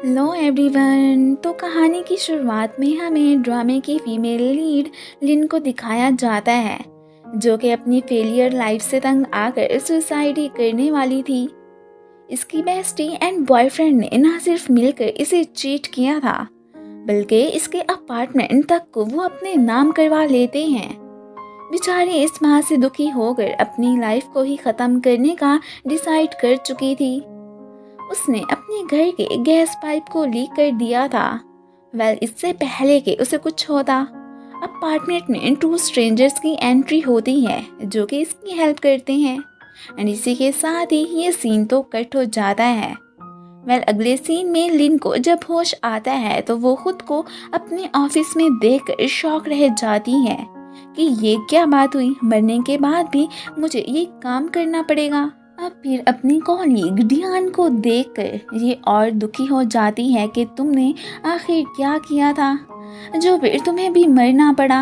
Hello everyone. तो कहानी की शुरुआत में हमें ड्रामे की फीमेल लीड लिन को दिखाया जाता है, जो कि अपनी फेलियर लाइफ से तंग आकर सुसाइड ही करने वाली थी। इसकी बेस्टी एंड बॉयफ्रेंड ने न सिर्फ मिलकर इसे चीट किया था, बल्कि इसके अपार्टमेंट तक को वो अपने नाम करवा लेते हैं। बेचारी इस बात से दुखी होकर अपनी लाइफ को ही ख़त्म करने का डिसाइड कर चुकी थी। उसने अपने घर के गैस पाइप को लीक कर दिया था। इससे पहले कि उसे कुछ होता, अपार्टमेंट में 2 स्ट्रेंजर्स की एंट्री होती है जो कि इसकी हेल्प करते हैं। एंड इसी के साथ ही ये सीन तो कट हो जाता है। अगले सीन में लिन को जब होश आता है तो वो खुद को अपने ऑफिस में देखकर शॉक रह जाती है कि ये क्या बात हुई, मरने के बाद भी मुझे ये काम करना पड़ेगा। अब फिर अपनी कॉलीग डियान को देखकर ये और दुखी हो जाती है कि तुमने आखिर क्या किया था जो फिर तुम्हें भी मरना पड़ा।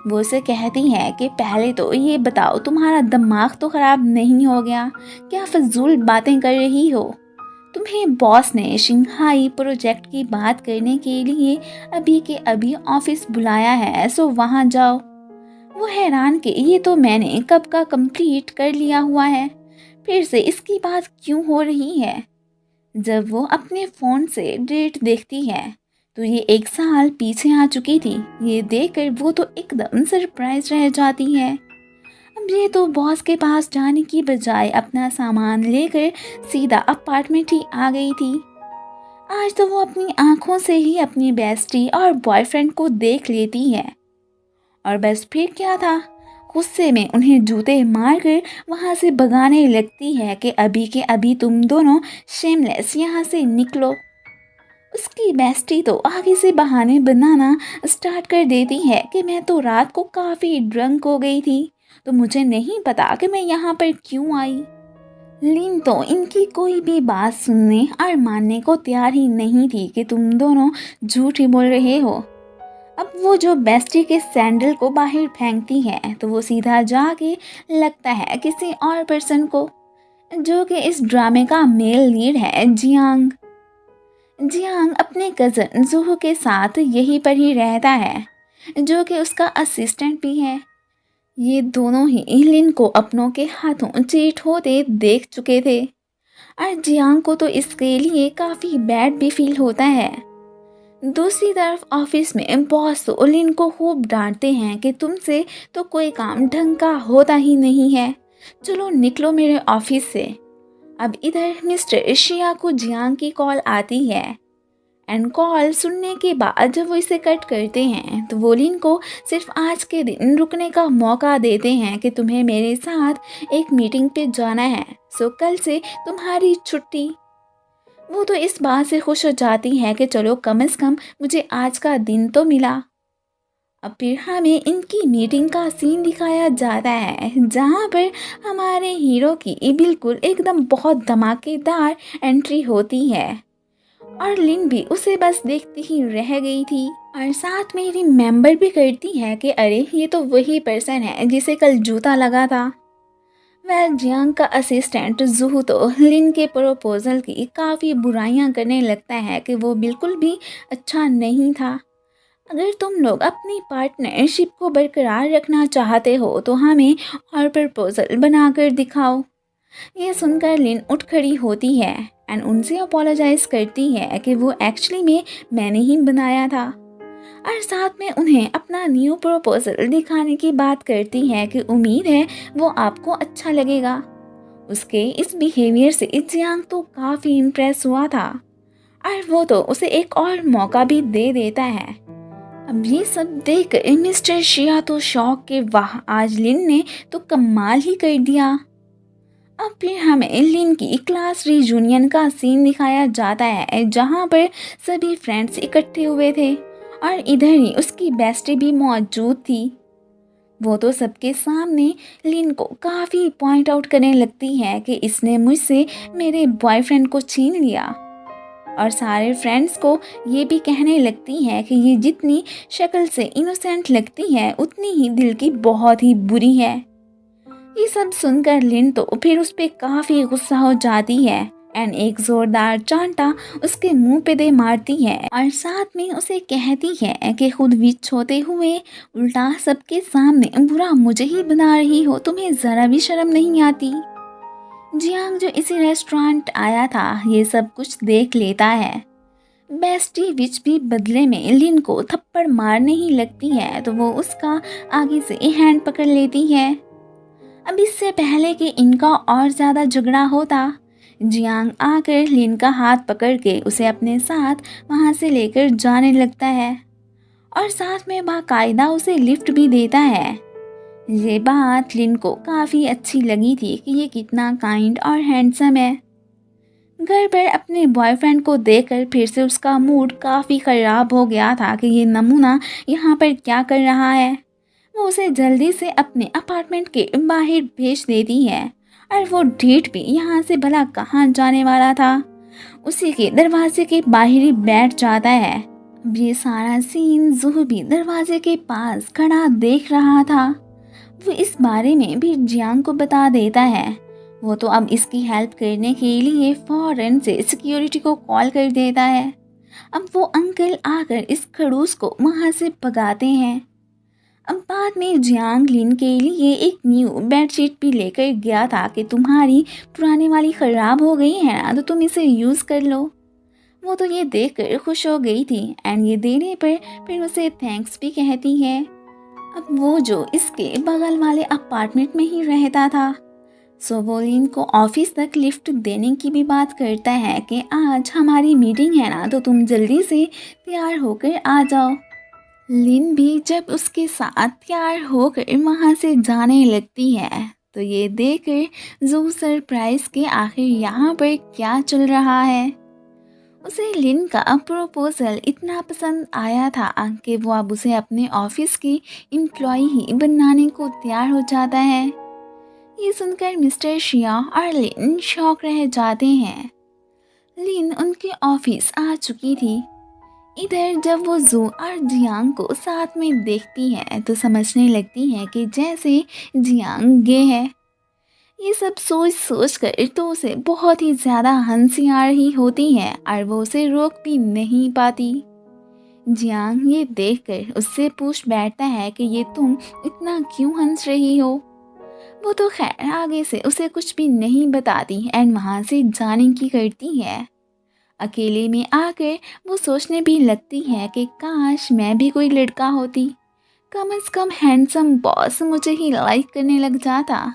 वो उसे कहती है कि पहले तो ये बताओ, तुम्हारा दिमाग तो ख़राब नहीं हो गया? क्या फजूल बातें कर रही हो? तुम्हें बॉस ने शंघाई प्रोजेक्ट की बात करने के लिए अभी के अभी ऑफिस बुलाया है, सो वहाँ जाओ। वो हैरान कि ये तो मैंने कब का कंप्लीट कर लिया हुआ है, फिर से इसकी बात क्यों हो रही है। जब वो अपने फ़ोन से डेट देखती है तो ये 1 साल पीछे आ चुकी थी। ये देखकर वो तो एकदम सरप्राइज रह जाती है। अब ये तो बॉस के पास जाने की बजाय अपना सामान लेकर सीधा अपार्टमेंट ही आ गई थी। आज तो वो अपनी आंखों से ही अपनी बेस्टी और बॉयफ्रेंड को देख लेती है। और बस फिर क्या था, गुस्से में उन्हें जूते मारकर वहाँ से भगाने लगती है कि अभी के अभी तुम दोनों शेमलेस यहाँ से निकलो। उसकी बेस्टी तो आगे से बहाने बनाना स्टार्ट कर देती है कि मैं तो रात को काफ़ी ड्रंक हो गई थी, तो मुझे नहीं पता कि मैं यहाँ पर क्यों आई। लिन तो इनकी कोई भी बात सुनने और मानने को तैयार ही नहीं थी कि तुम दोनों झूठ ही बोल रहे हो। अब वो जो बेस्टी के सैंडल को बाहर फेंकती है तो वो सीधा जाके लगता है किसी और पर्सन को, जो कि इस ड्रामे का मेल लीड है जियांग। जियांग अपने कज़न जूहो के साथ यहीं पर ही रहता है, जो कि उसका असिस्टेंट भी है। ये दोनों ही लिन को अपनों के हाथों चीट होते देख चुके थे और जियांग को तो इसके लिए काफ़ी बैड भी फील होता है। दूसरी तरफ ऑफिस में बॉस लिन को खूब डांटते हैं कि तुमसे तो कोई काम ढंग का होता ही नहीं है, चलो निकलो मेरे ऑफिस से। अब इधर मिस्टर शिया को जियांग की कॉल आती है एंड कॉल सुनने के बाद जब वो इसे कट करते हैं तो वो लिन को सिर्फ आज के दिन रुकने का मौका देते हैं कि तुम्हें मेरे साथ एक मीटिंग पे जाना है, सो कल से तुम्हारी छुट्टी। वो तो इस बात से खुश हो जाती है कि चलो कम से कम मुझे आज का दिन तो मिला। अब फिर हमें इनकी मीटिंग का सीन दिखाया जाता है, जहाँ पर हमारे हीरो की बिल्कुल एकदम बहुत धमाकेदार एंट्री होती है और लिन भी उसे बस देखती ही रह गई थी और साथ में रिमेंबर भी करती है कि अरे ये तो वही पर्सन है जिसे कल जूता लगा था। जियांग का असिस्टेंट जूहू तो लिन के प्रपोजल की काफ़ी बुराइयां करने लगता है कि वो बिल्कुल भी अच्छा नहीं था। अगर तुम लोग अपनी पार्टनरशिप को बरकरार रखना चाहते हो तो हमें और प्रपोजल बनाकर दिखाओ। ये सुनकर लिन उठ खड़ी होती है एंड उनसे अपोलोजाइज करती है कि वो एक्चुअली में मैंने ही बनाया था और साथ में उन्हें अपना न्यू प्रपोजल दिखाने की बात करती है कि उम्मीद है वो आपको अच्छा लगेगा। उसके इस बिहेवियर से जियांग तो काफ़ी इम्प्रेस हुआ था और वो तो उसे एक और मौका भी दे देता है। अब ये सब देख मिस्टर शिया तो शॉक के वाह, आज लिन ने तो कमाल ही कर दिया। अब फिर हमें लिन की क्लास रीयूनियन का सीन दिखाया जाता है, जहाँ पर सभी फ्रेंड्स इकट्ठे हुए थे और इधर ही उसकी बेस्टी भी मौजूद थी। वो तो सबके सामने लिन को काफ़ी पॉइंट आउट करने लगती है कि इसने मुझसे मेरे बॉयफ्रेंड को छीन लिया और सारे फ्रेंड्स को ये भी कहने लगती है कि ये जितनी शक्ल से इनोसेंट लगती है उतनी ही दिल की बहुत ही बुरी है। ये सब सुनकर लिन तो फिर उस पर काफ़ी गुस्सा हो जाती है एंड एक जोरदार चांटा उसके मुंह पे दे मारती है और साथ में उसे कहती है कि खुद विच होते हुए उल्टा सबके सामने बुरा मुझे ही बना रही हो, तुम्हें ज़रा भी शर्म नहीं आती। जियांग जो इसी रेस्टोरेंट आया था ये सब कुछ देख लेता है। बेस्टी विच भी बदले में लिन को थप्पड़ मारने ही लगती है तो वो उसका आगे से हैंड पकड़ लेती है। अब इससे पहले कि इनका और ज़्यादा झगड़ा होता, जियांग आकर लिन का हाथ पकड़ के उसे अपने साथ वहाँ से लेकर जाने लगता है और साथ में बाकायदा उसे लिफ्ट भी देता है। ये बात लिन को काफ़ी अच्छी लगी थी कि ये कितना काइंड और हैंडसम है। घर पर अपने बॉयफ्रेंड को देखकर फिर से उसका मूड काफ़ी ख़राब हो गया था कि ये नमूना यहाँ पर क्या कर रहा है। वो उसे जल्दी से अपने अपार्टमेंट के बाहर भेज देती है और वो ढीठ भी यहाँ से भला कहाँ जाने वाला था, उसी के दरवाजे के बाहर ही बैठ जाता है। अब ये सारा सीन जूह भी दरवाजे के पास खड़ा देख रहा था। वो इस बारे में भी जियांग को बता देता है। वो तो अब इसकी हेल्प करने के लिए फौरन से सिक्योरिटी को कॉल कर देता है। अब वो अंकल आकर इस खड़ूस को वहाँ से भगाते हैं। अब बाद में जियांग लिन के लिए एक न्यू बेडशीट भी लेकर गया था कि तुम्हारी पुरानी वाली ख़राब हो गई है ना तो तुम इसे यूज़ कर लो। वो तो ये देखकर खुश हो गई थी एंड ये देने पर फिर उसे थैंक्स भी कहती है। अब वो जो इसके बगल वाले अपार्टमेंट में ही रहता था, सो वो लिन को ऑफिस तक लिफ्ट देने की भी बात करता है कि आज हमारी मीटिंग है ना तो तुम जल्दी से तैयार होकर आ जाओ। लिन भी जब उसके साथ तैयार होकर वहाँ से जाने लगती है तो ये देखकर जू सरप्राइज के आखिर यहाँ पर क्या चल रहा है। उसे लिन का प्रपोजल इतना पसंद आया था कि वो अब उसे अपने ऑफिस की एम्प्लॉय ही बनाने को तैयार हो जाता है। ये सुनकर मिस्टर शिया और लिन शॉक रह जाते हैं। लिन उनके ऑफिस आ चुकी थी। इधर जब वो जू और जियांग को साथ में देखती है तो समझने लगती है कि जैसे जियांग गे है। ये सब सोच सोच कर तो उसे बहुत ही ज़्यादा हंसी आ रही होती है और वो उसे रोक भी नहीं पाती। जियांग ये देखकर उससे पूछ बैठता है कि ये तुम इतना क्यों हंस रही हो। वो तो खैर आगे से उसे कुछ भी नहीं बताती एंड वहाँ से जाने की करती है। अकेले में आकर वो सोचने भी लगती है कि काश मैं भी कोई लड़का होती, कम से कम हैंडसम बॉस मुझे ही लाइक करने लग जाता।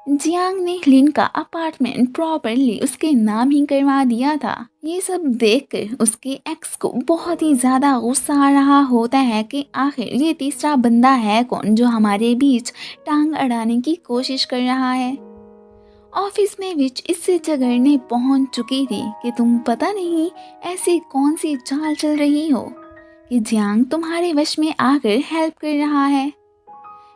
जियांग ने लिन का अपार्टमेंट प्रॉपरली उसके नाम ही करवा दिया था। ये सब देखकर उसके एक्स को बहुत ही ज़्यादा गुस्सा आ रहा होता है कि आखिर ये तीसरा बंदा है कौन जो हमारे बीच टांग अड़ाने की कोशिश कर रहा है। ऑफिस में विच इससे झगड़ने पहुंच चुकी थी कि तुम पता नहीं ऐसी कौन सी चाल चल रही हो कि जियांग तुम्हारे वश में आकर हेल्प कर रहा है।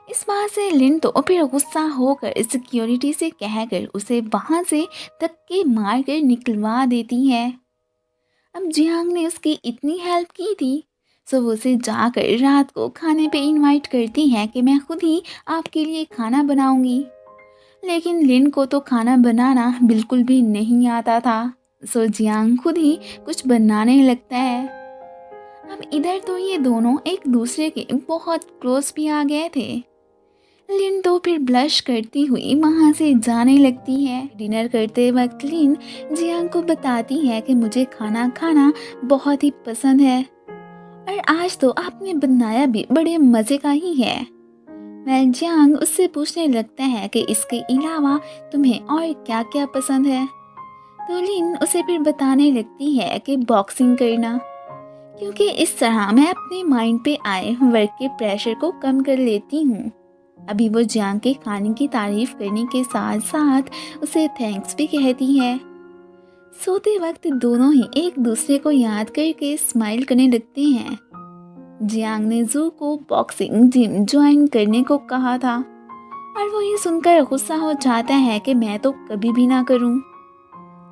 इस बात से लिन तो फिर गुस्सा होकर सिक्योरिटी से कहकर उसे वहां से धक्के मारकर निकलवा देती है। अब जियांग ने उसकी इतनी हेल्प की थी सो वो उसे जाकर रात को खाने पे इनवाइट करती है कि मैं खुद ही आपके लिए खाना बनाऊंगी। लेकिन लिन को तो खाना बनाना बिल्कुल भी नहीं आता था, सो जियांग खुद ही कुछ बनाने लगता है। अब इधर तो ये दोनों एक दूसरे के बहुत क्लोज भी आ गए थे। लिन तो फिर ब्लश करती हुई वहाँ से जाने लगती है। डिनर करते वक्त लिन जियांग को बताती है कि मुझे खाना खाना बहुत ही पसंद है और आज तो आपने बनाया भी बड़े मज़े का ही है। वेल जियांग उससे पूछने लगता है कि इसके अलावा तुम्हें और क्या क्या पसंद है। तो लिन उसे फिर बताने लगती है कि बॉक्सिंग करना, क्योंकि इस तरह मैं अपने माइंड पे आए वर्क के प्रेशर को कम कर लेती हूँ। अभी वो जियांग के खाने की तारीफ करने के साथ साथ उसे थैंक्स भी कहती है। सोते वक्त दोनों ही एक दूसरे को याद करके स्माइल करने लगते हैं। जियांग ने जू को बॉक्सिंग जिम ज्वाइन करने को कहा था और वो ये सुनकर गुस्सा हो जाता है कि मैं तो कभी भी ना करूं।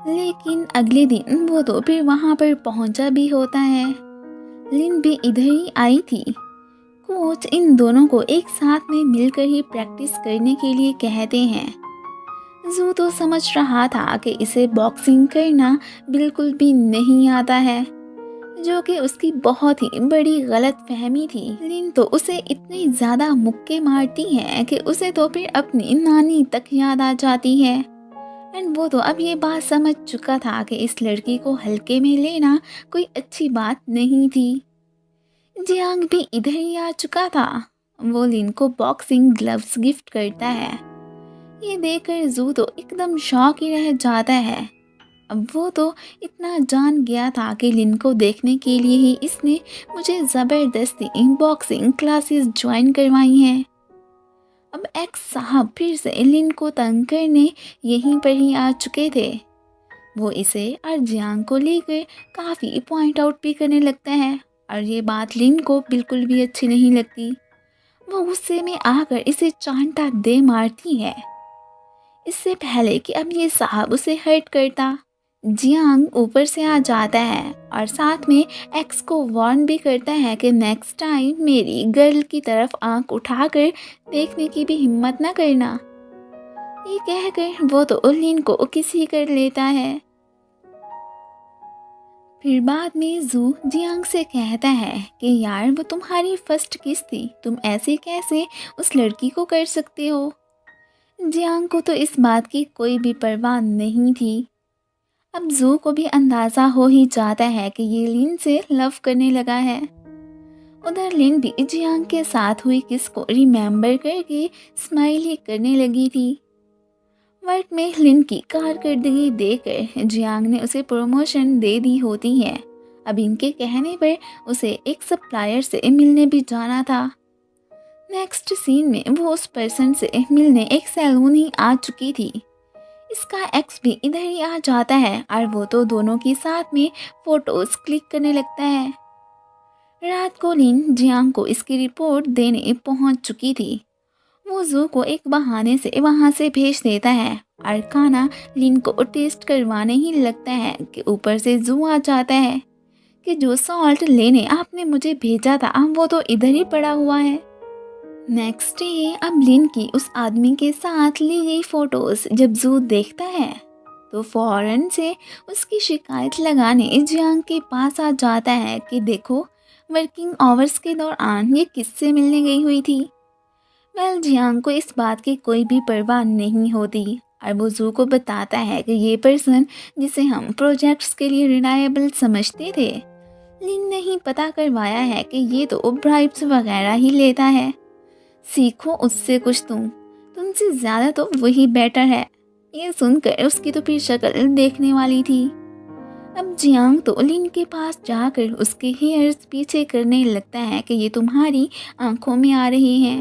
लेकिन अगले दिन वो तो फिर वहाँ पर पहुँचा भी होता है। लिन भी इधर ही आई थी। कोच इन दोनों को एक साथ में मिलकर ही प्रैक्टिस करने के लिए कहते हैं। जू तो समझ रहा था कि इसे बॉक्सिंग करना बिल्कुल भी नहीं आता है, जो कि उसकी बहुत ही बड़ी गलतफहमी थी। लिन तो उसे इतनी ज़्यादा मुक्के मारती है कि उसे तो फिर अपनी नानी तक याद आ जाती है। एंड वो तो अब ये बात समझ चुका था कि इस लड़की को हल्के में लेना कोई अच्छी बात नहीं थी। जियांग भी इधर ही आ चुका था। वो लिन को बॉक्सिंग ग्लव्स गिफ्ट करता है। ये देखकर जू तो एकदम शॉक ही रह जाता है। अब वो तो इतना जान गया था कि लिन को देखने के लिए ही इसने मुझे ज़बरदस्ती बॉक्सिंग क्लासेस ज्वाइन करवाई हैं। अब एक्स साहब फिर से लिन को तंग करने यहीं पर ही आ चुके थे। वो इसे और जियांग को लेकर काफ़ी पॉइंट आउट भी करने लगता है और ये बात लिन को बिल्कुल भी अच्छी नहीं लगती। वो गुस्से में आकर इसे चांटा दे मारती है, इससे पहले कि अब ये साहब उसे हर्ट करता। जियांग ऊपर से आ जाता है और साथ में एक्स को वार्न भी करता है कि नेक्स्ट टाइम मेरी गर्ल की तरफ आंख उठाकर देखने की भी हिम्मत ना करना। ये कहकर वो तो लिन को किसी कर लेता है। फिर बाद में जू जियांग से कहता है कि यार वो तुम्हारी फर्स्ट किस थी, तुम ऐसे कैसे उस लड़की को कर सकते हो। जियांग को तो इस बात की कोई भी परवाह नहीं थी। अब जू को भी अंदाज़ा हो ही जाता है कि ये लिन से लव करने लगा है। उधर लिन भी जियांग के साथ हुई किस को रिमेंबर करके स्माइल ही करने लगी थी। वर्क में लिन की कारकर्दगी देखकर जियांग ने उसे प्रमोशन दे दी होती है। अब इनके कहने पर उसे एक सप्लायर से मिलने भी जाना था। नेक्स्ट सीन में वो उस पर्सन से मिलने एक सैलून ही आ चुकी थी। इसका एक्स भी इधर ही आ जाता है और वो तो दोनों के साथ में फोटोज क्लिक करने लगता है। रात को लिन जियांग को इसकी रिपोर्ट देने पहुंच चुकी थी। वो जू को एक बहाने से वहां से भेज देता है और खाना लिन को टेस्ट करवाने ही लगता है कि ऊपर से जू आ जाता है कि जो सॉल्ट लेने आपने मुझे भेजा था वो तो इधर ही पड़ा हुआ है। नेक्स्ट डे अब लिन की उस आदमी के साथ ली गई फोटोज जब जू देखता है तो फौरन से उसकी शिकायत लगाने जियांग के पास आ जाता है कि देखो वर्किंग आवर्स के दौरान ये किससे मिलने गई हुई थी। वेल जियांग को इस बात की कोई भी परवाह नहीं होती और वो जू को बताता है कि ये पर्सन जिसे हम प्रोजेक्ट्स के लिए रिलायबल समझते थे, लिन ने ही पता करवाया है कि ये तो ब्राइब्स वगैरह ही लेता है। सीखो उससे कुछ तुमसे ज़्यादा तो वही बेटर है। ये सुनकर उसकी तो फिर शक्ल देखने वाली थी। अब जियांग तो लिन के पास जाकर उसके हेयर्स पीछे करने लगता है कि ये तुम्हारी आंखों में आ रहे हैं।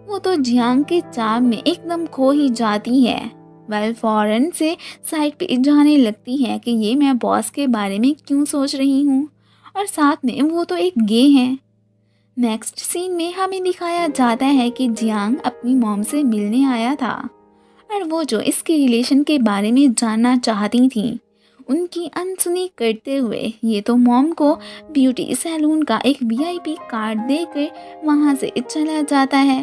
वो तो जियांग के चाव में एकदम खो ही जाती है। वेल फौरन से साइड पे जाने लगती है कि ये मैं बॉस के बारे में क्यों सोच रही हूँ और साथ में वो तो एक गे हैं। नेक्स्ट सीन में हमें दिखाया जाता है कि जियांग अपनी मॉम से मिलने आया था और वो जो इसके रिलेशन के बारे में जानना चाहती थी उनकी अनसुनी करते हुए ये तो मॉम को ब्यूटी सैलून का एक वीआईपी कार्ड देकर वहाँ से चला जाता है।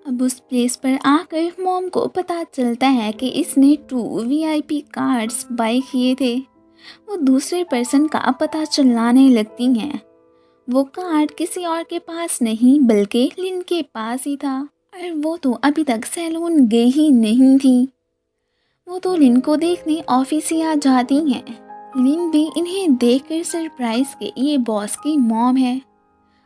अब उस प्लेस पर आकर मॉम को पता चलता है कि इसने 2 वीआईपी कार्ड्स बाय किए थे। वो दूसरे पर्सन का पता चलाने लगती हैं। वो कार्ड किसी और के पास नहीं बल्कि लिन के पास ही था और वो तो अभी तक सैलून गई ही नहीं थी। वो तो लिन को देखने ऑफिस ही आ जाती हैं। लिन भी इन्हें देखकर सरप्राइज के ये बॉस की मॉम है।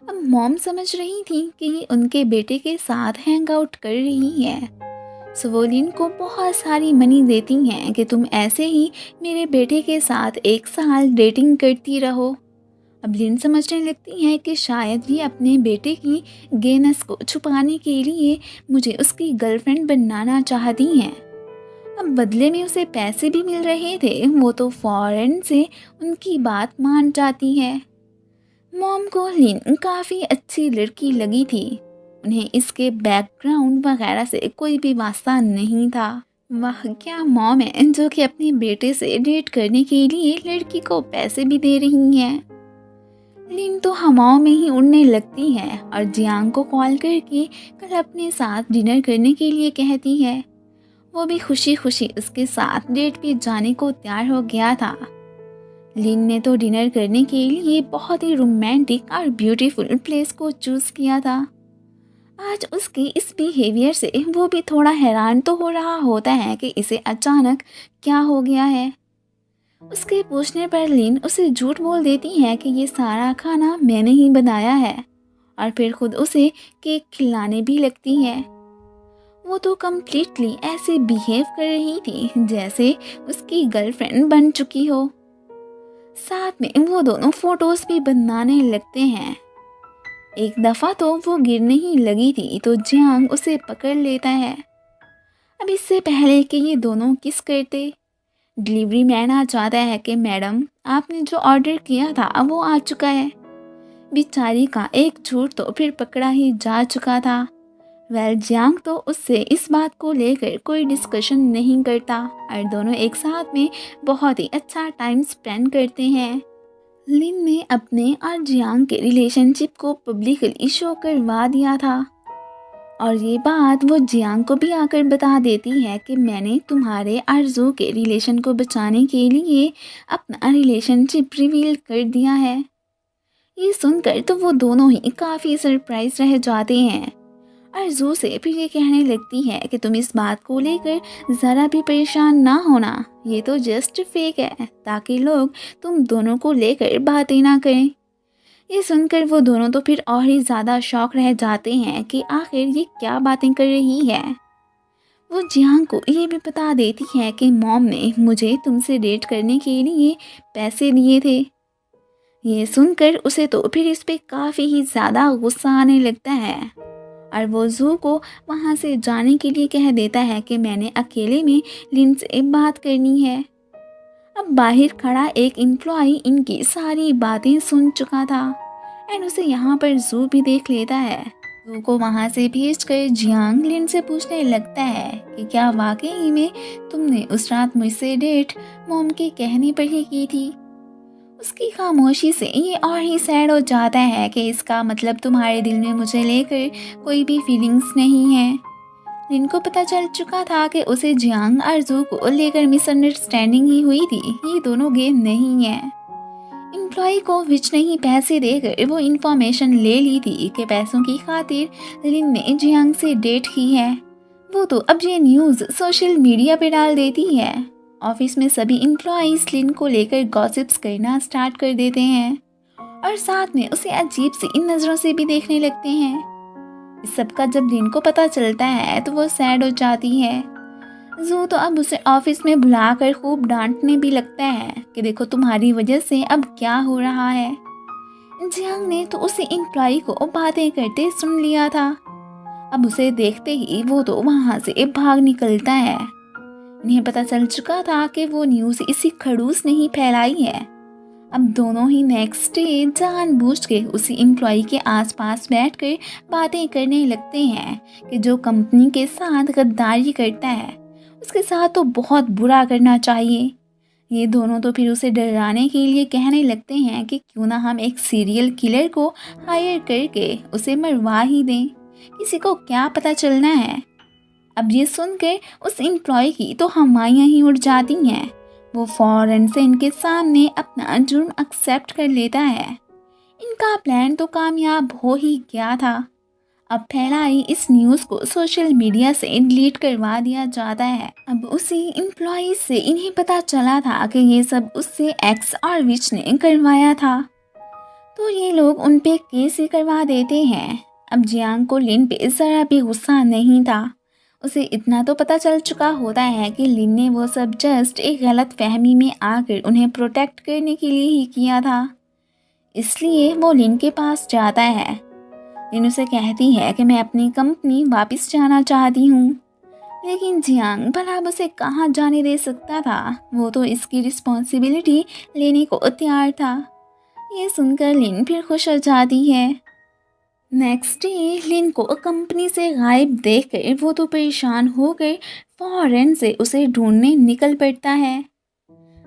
अब मॉम समझ रही थी कि ये उनके बेटे के साथ हैंग आउट कर रही है। सो वो लिन को बहुत सारी मनी देती हैं कि तुम ऐसे ही मेरे बेटे के साथ 1 साल डेटिंग करती रहो। अब लिन समझने लगती है कि शायद ये अपने बेटे की गेनेस को छुपाने के लिए मुझे उसकी गर्लफ्रेंड बनाना चाहती हैं। अब बदले में उसे पैसे भी मिल रहे थे। वो तो फौरन से उनकी बात मान जाती है। मॉम को लिन काफ़ी अच्छी लड़की लगी थी। उन्हें इसके बैकग्राउंड वगैरह से कोई भी वास्ता नहीं था। वाह क्या मॉम है जो कि अपने बेटे से डेट करने के लिए लड़की को पैसे भी दे रही हैं। लिन तो हवाओं में ही उड़ने लगती है और जियांग को कॉल करके कल अपने साथ डिनर करने के लिए कहती है। वो भी खुशी खुशी उसके साथ डेट पे जाने को तैयार हो गया था। लिन ने तो डिनर करने के लिए बहुत ही रोमांटिक और ब्यूटीफुल प्लेस को चूज़ किया था। आज उसके इस बिहेवियर से वो भी थोड़ा हैरान तो हो रहा होता है कि इसे अचानक क्या हो गया है। उसके पूछने पर लिन उसे झूठ बोल देती है कि ये सारा खाना मैंने ही बनाया है, और फिर खुद उसे केक खिलाने भी लगती है। वो तो कम्प्लीटली ऐसे बिहेव कर रही थी जैसे उसकी गर्लफ्रेंड बन चुकी हो। साथ में वो दोनों फोटोज भी बनाने लगते हैं। एक दफ़ा तो वो गिरने ही लगी थी तो जियांग उसे पकड़ लेता है। अब इससे पहले कि ये दोनों किस करते, डिलीवरी मैन आ जाता है कि मैडम आपने जो ऑर्डर किया था वो आ चुका है। बेचारी का एक झूठ तो फिर पकड़ा ही जा चुका था। जियांग तो उससे इस बात को लेकर कोई डिस्कशन नहीं करता और दोनों एक साथ में बहुत ही अच्छा टाइम स्पेंड करते हैं। लिन ने अपने और जियांग के रिलेशनशिप को पब्लिकली शो करवा दिया था, और ये बात वो जियांग को भी आकर बता देती है कि मैंने तुम्हारे और जू के रिलेशन को बचाने के लिए अपना रिलेशनशिप रिवील कर दिया है। ये सुनकर तो वो दोनों ही काफ़ी सरप्राइज रह जाते हैं और जू से फिर ये कहने लगती है कि तुम इस बात को लेकर ज़रा भी परेशान ना होना, ये तो जस्ट फेक है ताकि लोग तुम दोनों को लेकर बातें ना करें। ये सुनकर वो दोनों तो फिर और ही ज़्यादा शॉक रह जाते हैं कि आखिर ये क्या बातें कर रही है। वो जियांग को ये भी बता देती है कि मॉम ने मुझे तुमसे डेट करने के लिए पैसे दिए थे। ये सुनकर उसे तो फिर इस पे काफ़ी ही ज़्यादा गुस्सा आने लगता है और वो जू को वहाँ से जाने के लिए कह देता है कि मैंने अकेले में लिन से बात करनी है। अब बाहर खड़ा एक एम्प्लॉय इनकी सारी बातें सुन चुका था एंड उसे यहाँ पर जू भी देख लेता है। जू को वहाँ से भेजकर जियांग लिन से पूछने लगता है कि क्या वाकई में तुमने उस रात मुझसे डेट मॉम के कहने पर ही की थी। उसकी खामोशी से ये और ही सैड हो जाता है कि इसका मतलब तुम्हारे दिल में मुझे लेकर कोई भी फीलिंग्स नहीं है। लिन को पता चल चुका था कि उसे जियांग और जू को लेकर मिसअंडरस्टैंडिंग ही हुई थी, ये दोनों गेम नहीं है। एम्प्लॉय को विच ने ही पैसे देकर वो इंफॉर्मेशन ले ली थी कि पैसों की खातिर लिन ने जियांग से डेट की है। वो तो अब ये न्यूज़ सोशल मीडिया पे डाल देती है। ऑफिस में सभी एम्प्लॉयज लिन को लेकर गॉसिप्स करना स्टार्ट कर देते हैं और साथ में उसे अजीब सी इन नज़रों से भी देखने लगते हैं। इस सब का जब लिन को पता चलता है तो वो सैड हो जाती है। जू तो अब उसे ऑफिस में बुलाकर खूब डांटने भी लगता है कि देखो तुम्हारी वजह से अब क्या हो रहा है। जियांग ने तो उसे एम्प्लॉय को बातें करते सुन लिया था। अब उसे देखते ही वो तो वहाँ से भाग निकलता है। इन्हें पता चल चुका था कि वो न्यूज़ इसी खड़ूस ने ही फैलाई है। अब दोनों ही नेक्स्ट डे जानबूझ के उसी एम्प्लॉय के आसपास बैठकर बातें करने लगते हैं कि जो कंपनी के साथ गद्दारी करता है उसके साथ तो बहुत बुरा करना चाहिए। ये दोनों तो फिर उसे डराने के लिए कहने लगते हैं कि क्यों ना हम एक सीरियल किलर को हायर करके उसे मरवा ही दें, किसी को क्या पता चलना है। अब ये सुनकर उस एम्प्लॉय की तो हमाइयाँ ही उड़ जाती हैं। वो फौरन से इनके सामने अपना जुर्म एक्सेप्ट कर लेता है। इनका प्लान तो कामयाब हो ही गया था। अब फैलाई इस न्यूज़ को सोशल मीडिया से डिलीट करवा दिया जाता है। अब उसी एम्प्लॉय से इन्हें पता चला था कि ये सब उससे एक्स और विच ने करवाया था, तो ये लोग उन पे केस ही करवा देते हैं। अब जियांग को लिन पे ज़रा भी गुस्सा नहीं था। उसे इतना तो पता चल चुका होता है कि लिन ने वो सब जस्ट एक गलत फहमी में आकर उन्हें प्रोटेक्ट करने के लिए ही किया था। इसलिए वो लिन के पास जाता है। लिन उसे कहती है कि मैं अपनी कंपनी वापस जाना चाहती हूँ, लेकिन जियांग भला अब उसे कहाँ जाने दे सकता था। वो तो इसकी रिस्पॉन्सिबिलिटी लेने को तैयार था। ये सुनकर लिन फिर खुश हो जाती है। नेक्स्ट डे लिन को कंपनी से गायब देखकर वो तो परेशान होकर फौरन से उसे ढूंढने निकल पड़ता है।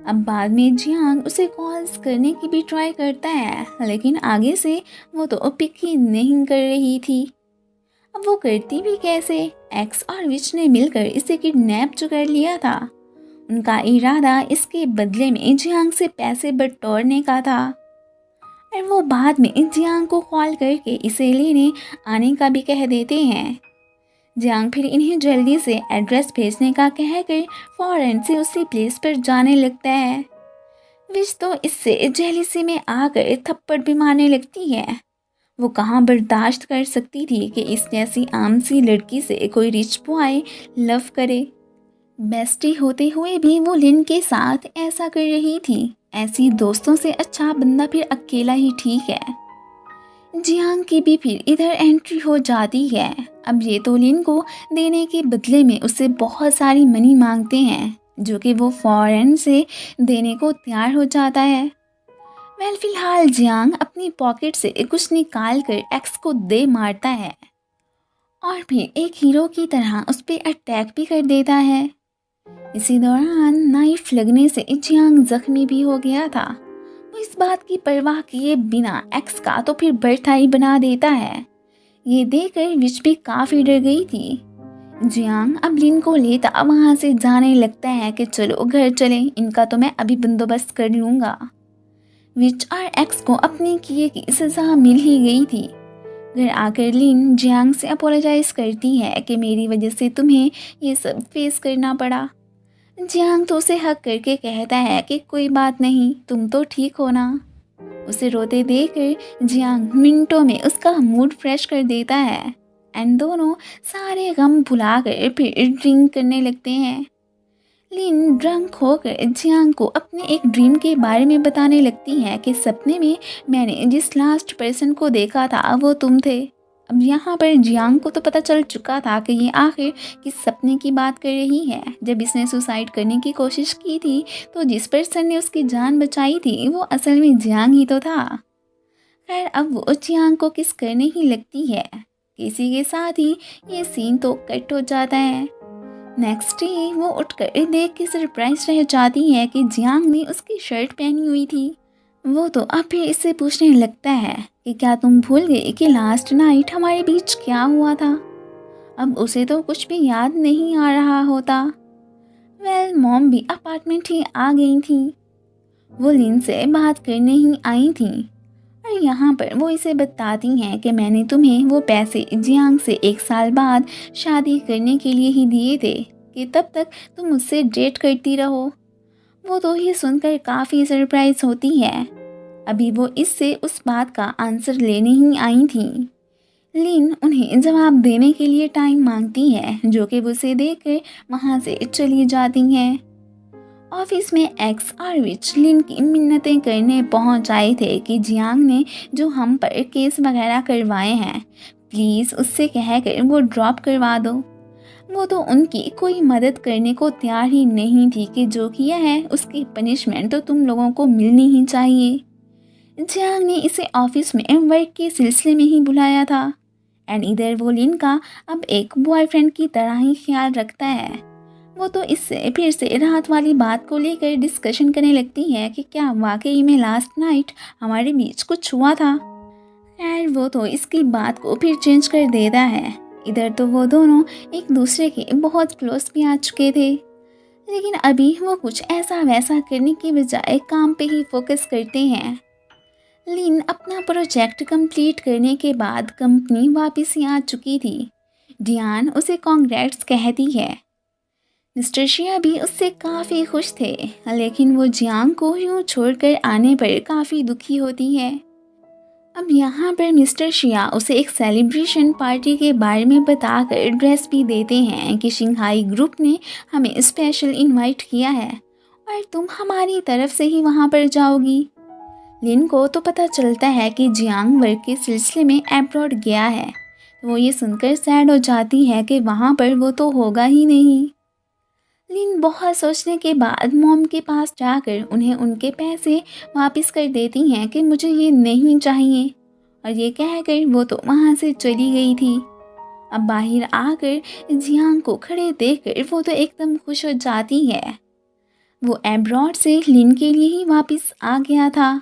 अब बाद में जियांग उसे कॉल्स करने की भी ट्राई करता है, लेकिन आगे से वो तो पिक ही नहीं कर रही थी। अब वो करती भी कैसे? एक्स और विच ने मिलकर इसे किडनैप जो कर लिया था। उनका इरादा इसके बदले में जियांग से पैसे बटोरने का था और वो बाद में जियांग को कॉल करके इसे लेने आने का भी कह देते हैं। जियांग फिर इन्हें जल्दी से एड्रेस भेजने का कहकर फौरन से उसी प्लेस पर जाने लगता है। विच तो इससे जेलिसी में आकर थप्पड़ भी मारने लगती है। वो कहाँ बर्दाश्त कर सकती थी कि इस जैसी आम सी लड़की से कोई रिच बॉय लव करे। बेस्टी होते हुए भी वो लिन के साथ ऐसा कर रही थी। ऐसी दोस्तों से अच्छा बंदा फिर अकेला ही ठीक है। जियांग की भी फिर इधर एंट्री हो जाती है। अब ये तो लिन को देने के बदले में उससे बहुत सारी मनी मांगते हैं, जो कि वो फौरन से देने को तैयार हो जाता है। फिलहाल जियांग अपनी पॉकेट से कुछ निकाल कर एक्स को दे मारता है और फिर एक हीरो की तरह उस पर अटैक भी कर देता है। इसी दौरान नाइफ लगने से जियांग जख्मी भी हो गया था। वो इस बात की परवाह किए बिना एक्स का तो फिर बर्था ही बना देता है। ये देखकर विच भी काफी डर गई थी। जियांग अब लिन को लेता वहां से जाने लगता है कि चलो घर चले, इनका तो मैं अभी बंदोबस्त कर लूंगा। विच और एक्स को अपने किए की सजा मिल ही गई थी। घर आकर लिन जियांग से अपोलोजाइज करती है कि मेरी वजह से तुम्हें ये सब फेस करना पड़ा। जियांग तो उसे हक करके कहता है कि कोई बात नहीं, तुम तो ठीक हो ना। उसे रोते देखकर जियांग मिनटों में उसका मूड फ्रेश कर देता है एंड दोनों सारे गम भुलाकर फिर ड्रिंक करने लगते हैं। लिन ड्रंक होकर जियांग को अपने एक ड्रीम के बारे में बताने लगती है कि सपने में मैंने जिस लास्ट पर्सन को देखा था वो तुम थे। अब यहाँ पर जियांग को तो पता चल चुका था कि ये आखिर किस सपने की बात कर रही है। जब इसने सुसाइड करने की कोशिश की थी तो जिस पर्सन ने उसकी जान बचाई थी वो असल में जियांग ही तो था। खैर अब वो जियांग को किस करने ही लगती है। किसी के साथ ही ये सीन तो कट हो जाता है। नेक्स्ट डे वो उठकर देख के सरप्राइज रह जाती है कि जियांग ने उसकी शर्ट पहनी हुई थी। वो तो अब फिर इससे पूछने लगता है कि क्या तुम भूल गए कि लास्ट नाइट हमारे बीच क्या हुआ था। अब उसे तो कुछ भी याद नहीं आ रहा होता। मॉम भी अपार्टमेंट ही आ गई थी। वो लिन से बात करने ही आई थी और यहाँ पर वो इसे बताती हैं कि मैंने तुम्हें वो पैसे जियांग से 1 साल बाद शादी करने के लिए ही दिए थे कि तब तक तुम मुझसे डेट करती रहो। वो तो ये सुनकर काफ़ी सरप्राइज होती है। अभी वो इससे उस बात का आंसर लेने ही आई थी। लिन उन्हें जवाब देने के लिए टाइम मांगती है, जो कि वो उसे देकर वहाँ से चली जाती हैं। ऑफिस में एक्स और विच लिन की मिन्नतें करने पहुंच आए थे कि जियांग ने जो हम पर केस वगैरह करवाए हैं प्लीज़ उससे कहकर वो ड्रॉप करवा दो। वो तो उनकी कोई मदद करने को तैयार ही नहीं थी कि जो किया है उसकी पनिशमेंट तो तुम लोगों को मिलनी ही चाहिए। जियांग ने इसे ऑफिस में वर्क के सिलसिले में ही बुलाया था एंड इधर वो लिन का अब एक बॉयफ्रेंड की तरह ही ख्याल रखता है। वो तो इससे फिर से रात वाली बात को लेकर डिस्कशन करने लगती है कि क्या वाकई में लास्ट नाइट हमारे बीच कुछ हुआ था। खैर वो तो इसकी बात को फिर चेंज कर देता है। इधर तो वो दोनों एक दूसरे के बहुत क्लोज भी आ चुके थे, लेकिन अभी वो कुछ ऐसा वैसा करने की बजाय काम पे ही फोकस करते हैं। लिन अपना प्रोजेक्ट कंप्लीट करने के बाद कंपनी वापस ही आ चुकी थी। डियान उसे कॉन्ग्रेट्स कहती है। मिस्टर शिया भी उससे काफ़ी खुश थे, लेकिन वो जियांग को यूं छोड़कर आने पर काफ़ी दुखी होती है। अब यहाँ पर मिस्टर शिया उसे एक सेलिब्रेशन पार्टी के बारे में बताकर ड्रेस भी देते हैं कि शिंघाई ग्रुप ने हमें स्पेशल इनवाइट किया है और तुम हमारी तरफ से ही वहाँ पर जाओगी। लिन को तो पता चलता है कि जियांग वर्क के सिलसिले में अब्रॉड गया है। वो ये सुनकर सैड हो जाती है कि वहाँ पर वो तो होगा ही नहीं। लिन बहुत सोचने के बाद मॉम के पास जाकर उन्हें उनके पैसे वापस कर देती हैं कि मुझे ये नहीं चाहिए, और ये कहकर वो तो वहाँ से चली गई थी। अब बाहर आकर जियांग को खड़े देखकर वो तो एकदम खुश हो जाती है। वो एब्रॉड से लिन के लिए ही वापस आ गया था।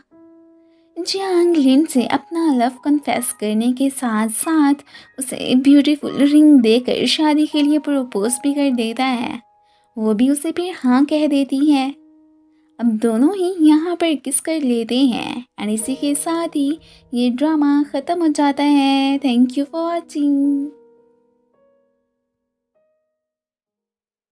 जियांग लिन से अपना लव कन्फेस करने के साथ साथ उसे ब्यूटीफुल रिंग देकर शादी के लिए प्रपोज भी कर देता है। वो भी उसे फिर हाँ कह देती है। अब दोनों ही यहाँ पर किस कर लेते हैं एंड इसी के साथ ही ये ड्रामा ख़त्म हो जाता है। Thank you for watching.